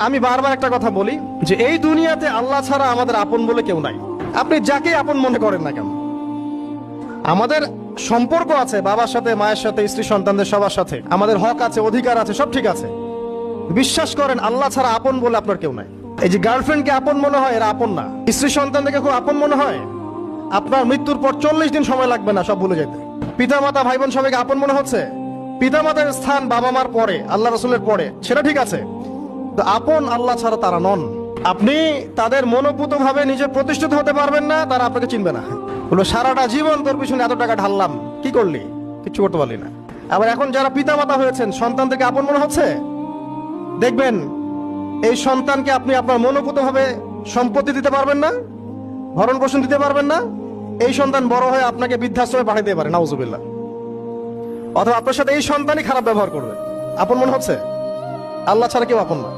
আমি বারবার একটা কথা বলি যে এই দুনিয়াতে আল্লাহ ছাড়া আমাদের আপন বলে কেউ নাই। আপনি যাকে আপন মনে করেন না কেন, আমাদের সম্পর্ক আছে বাবার সাথে, মায়ের সাথে, স্ত্রী সন্তানদের সবার সাথে, আমাদের হক আছে, অধিকার আছে, সব ঠিক আছে। বিশ্বাস করেন আল্লাহ ছাড়া আপন বলে আপনার কেউ নাই। এই যে গার্লফ্রেন্ডকে আপন মনে হয়, এরা আপন না। স্ত্রী সন্তানদেরকে খুব আপন মনে হয়, আপনার মৃত্যুর পর 40 দিন সময় লাগবে না সব ভুলে যেতে। পিতা মাতা ভাই বোন সবাইকে আপন মনে হচ্ছে। পিতা মাতার স্থান বাবা মার পরে, আল্লাহ রসুলের পরে, সেটা ঠিক আছে, তো আপন আল্লাহ ছাড়া তারা নন। আপনি তাদের মনোপুত ভাবে নিজে প্রতিষ্ঠিত হতে পারবেন না, তারা আপনাকে চিনবে না। বলবো সারাটা জীবন তোর পিছনে এত টাকা ঢাললাম, কি করলি? কিচ্ছু করতে পারলি না। আবার এখন যারা পিতা মাতা হয়েছেন, সন্তানদেরকে আপন মনে হচ্ছে, দেখবেন এই সন্তানকে আপনি আপনার মনোপুত ভাবে সম্পত্তি দিতে পারবেন না, ভরণ পোষণ দিতে পারবেন না। এই সন্তান বড় হয়ে আপনাকে বৃদ্ধাশ্রমে পাঠাতে পারে, নাউজুবিল্লাহ। অথবা আপনার সাথে এই সন্তানই খারাপ ব্যবহার করবে। আপন মনে হচ্ছে? আল্লাহ ছাড়া কেউ আপন না।